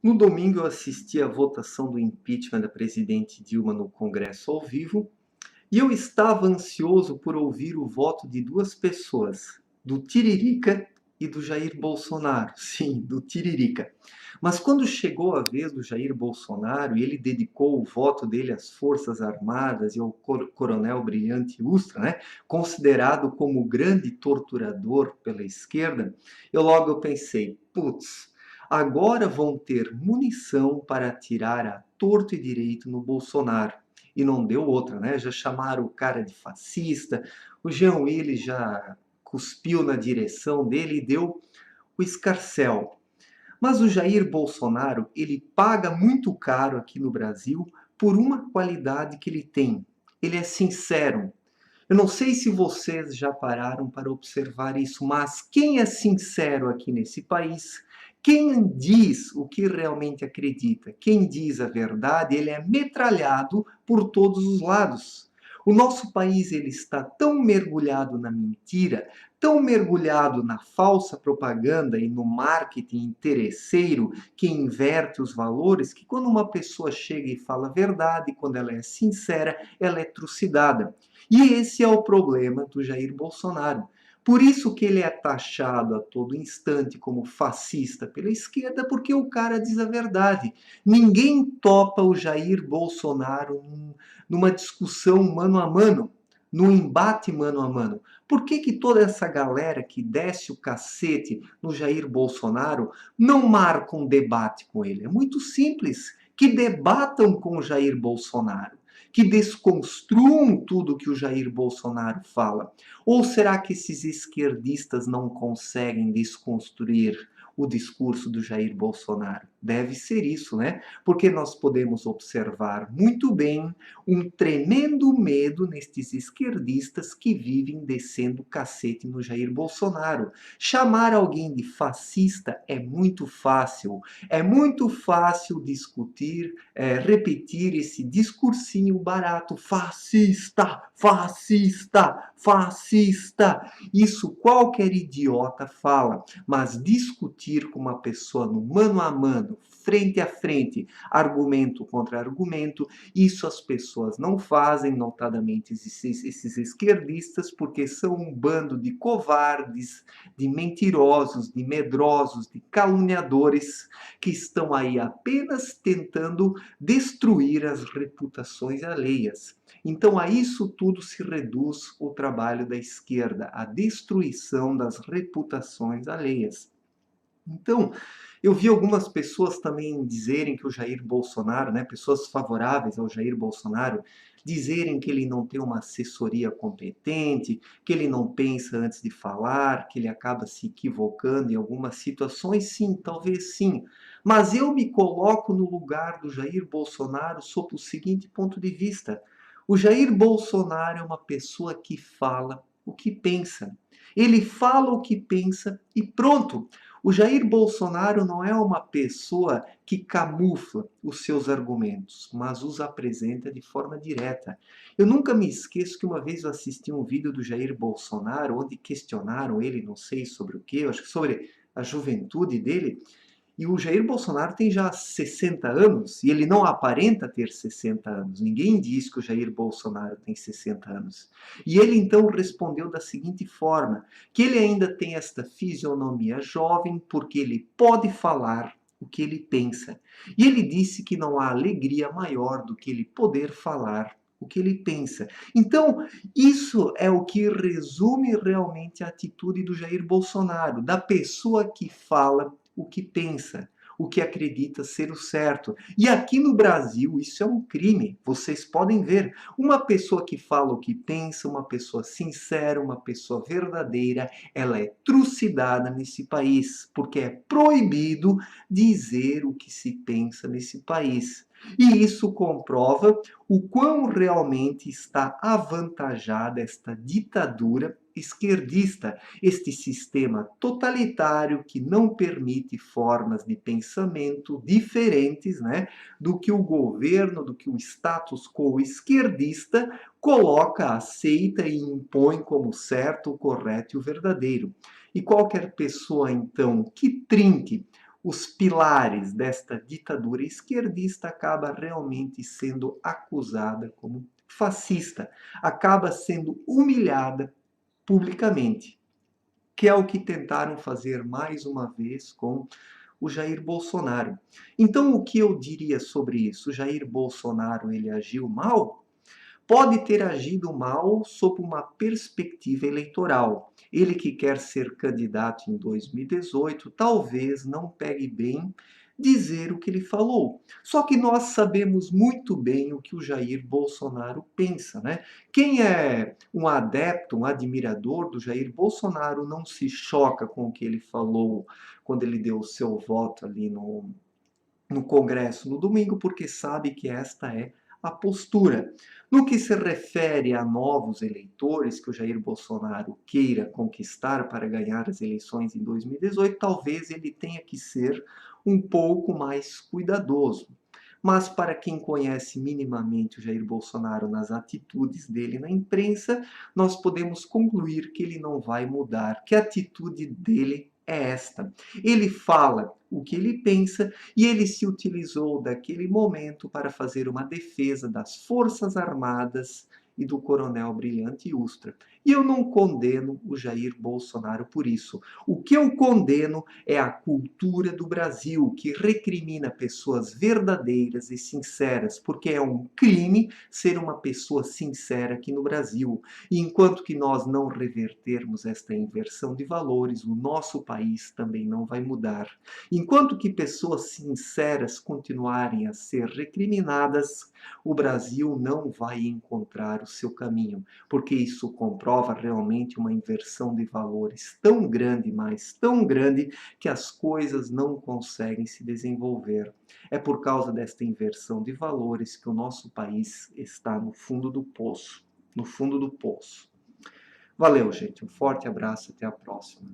No domingo, eu assisti à votação do impeachment da presidente Dilma no Congresso ao vivo e eu estava ansioso por ouvir o voto de duas pessoas, do Tiririca e do Jair Bolsonaro. Sim, do Tiririca. Mas quando chegou a vez do Jair Bolsonaro e ele dedicou o voto dele às Forças Armadas e ao coronel Brilhante Ustra, né, considerado como o grande torturador pela esquerda, eu logo pensei, putz, agora vão ter munição para atirar a torto e direito no Bolsonaro. E não deu outra, né? Já chamaram o cara de fascista, o Jean Willis já cuspiu na direção dele e deu o escarcéu. Mas o Jair Bolsonaro, ele paga muito caro aqui no Brasil por uma qualidade que ele tem. Ele é sincero. Eu não sei se vocês já pararam para observar isso, mas quem é sincero aqui nesse país, quem diz o que realmente acredita, quem diz a verdade, ele é metralhado por todos os lados. O nosso país ele está tão mergulhado na mentira, tão mergulhado na falsa propaganda e no marketing interesseiro que inverte os valores, que quando uma pessoa chega e fala a verdade, quando ela é sincera, ela é trucidada. E esse é o problema do Jair Bolsonaro. Por isso que ele é taxado a todo instante como fascista pela esquerda, porque o cara diz a verdade. Ninguém topa o Jair Bolsonaro numa discussão mano a mano, num embate mano a mano. Por que que toda essa galera que desce o cacete no Jair Bolsonaro não marca um debate com ele? É muito simples. Que debatam com o Jair Bolsonaro, que desconstruam tudo que o Jair Bolsonaro fala? Ou será que esses esquerdistas não conseguem desconstruir o discurso do Jair Bolsonaro? Deve ser isso, né? Porque nós podemos observar muito bem um tremendo medo nestes esquerdistas que vivem descendo o cacete no Jair Bolsonaro. Chamar alguém de fascista é muito fácil discutir, repetir esse discursinho barato, fascista, fascista, fascista. Isso qualquer idiota fala, mas discutir com uma pessoa no mano a mano, frente a frente, argumento contra argumento, isso as pessoas não fazem, notadamente esses esquerdistas, porque são um bando de covardes, de mentirosos, de medrosos, de caluniadores, que estão aí apenas tentando destruir as reputações alheias. Então, a isso tudo se reduz o trabalho da esquerda, a destruição das reputações alheias. Então, eu vi algumas pessoas também dizerem que o Jair Bolsonaro, né, pessoas favoráveis ao Jair Bolsonaro, dizerem que ele não tem uma assessoria competente, que ele não pensa antes de falar, que ele acaba se equivocando em algumas situações. Sim, talvez sim. Mas eu me coloco no lugar do Jair Bolsonaro sob o seguinte ponto de vista: o Jair Bolsonaro é uma pessoa que fala o que pensa. Ele fala o que pensa e pronto. O Jair Bolsonaro não é uma pessoa que camufla os seus argumentos, mas os apresenta de forma direta. Eu nunca me esqueço que uma vez eu assisti um vídeo do Jair Bolsonaro onde questionaram ele, não sei sobre o quê, acho que sobre a juventude dele, e o Jair Bolsonaro tem já 60 anos e ele não aparenta ter 60 anos. Ninguém diz que o Jair Bolsonaro tem 60 anos. E ele então respondeu da seguinte forma: que ele ainda tem esta fisionomia jovem porque ele pode falar o que ele pensa. E ele disse que não há alegria maior do que ele poder falar o que ele pensa. Então, isso é o que resume realmente a atitude do Jair Bolsonaro, da pessoa que fala o que pensa, o que acredita ser o certo. E aqui no Brasil isso é um crime. Vocês podem ver, uma pessoa que fala o que pensa, uma pessoa sincera, uma pessoa verdadeira, ela é trucidada nesse país, porque é proibido dizer o que se pensa nesse país. E isso comprova o quão realmente está avantajada esta ditadura esquerdista, este sistema totalitário que não permite formas de pensamento diferentes, né, do que o governo, do que o status quo esquerdista coloca, aceita e impõe como certo, o correto e o verdadeiro. E qualquer pessoa, então, que trinque os pilares desta ditadura esquerdista, acaba realmente sendo acusada como fascista, acaba sendo humilhada publicamente, que é o que tentaram fazer mais uma vez com o Jair Bolsonaro. Então, o que eu diria sobre isso? O Jair Bolsonaro, ele agiu mal? Pode ter agido mal sob uma perspectiva eleitoral. Ele que quer ser candidato em 2018, talvez não pegue bem dizer o que ele falou. Só que nós sabemos muito bem o que o Jair Bolsonaro pensa, né? Quem é um adepto, um admirador do Jair Bolsonaro não se choca com o que ele falou quando ele deu o seu voto ali no Congresso no domingo, porque sabe que esta é a postura. No que se refere a novos eleitores que o Jair Bolsonaro queira conquistar para ganhar as eleições em 2018, talvez ele tenha que ser um pouco mais cuidadoso. Mas para quem conhece minimamente o Jair Bolsonaro nas atitudes dele na imprensa, nós podemos concluir que ele não vai mudar, que a atitude dele é esta. Ele fala o que ele pensa e ele se utilizou daquele momento para fazer uma defesa das Forças Armadas e do Coronel Brilhante Ustra. E eu não condeno o Jair Bolsonaro por isso. O que eu condeno é a cultura do Brasil, que recrimina pessoas verdadeiras e sinceras, porque é um crime ser uma pessoa sincera aqui no Brasil. E enquanto que nós não revertermos esta inversão de valores, o nosso país também não vai mudar. Enquanto que pessoas sinceras continuarem a ser recriminadas, o Brasil não vai encontrar o seu caminho, porque isso comprova realmente uma inversão de valores tão grande, mas tão grande, que as coisas não conseguem se desenvolver. É por causa desta inversão de valores que o nosso país está no fundo do poço. No fundo do poço. Valeu, gente. Um forte abraço. Até a próxima.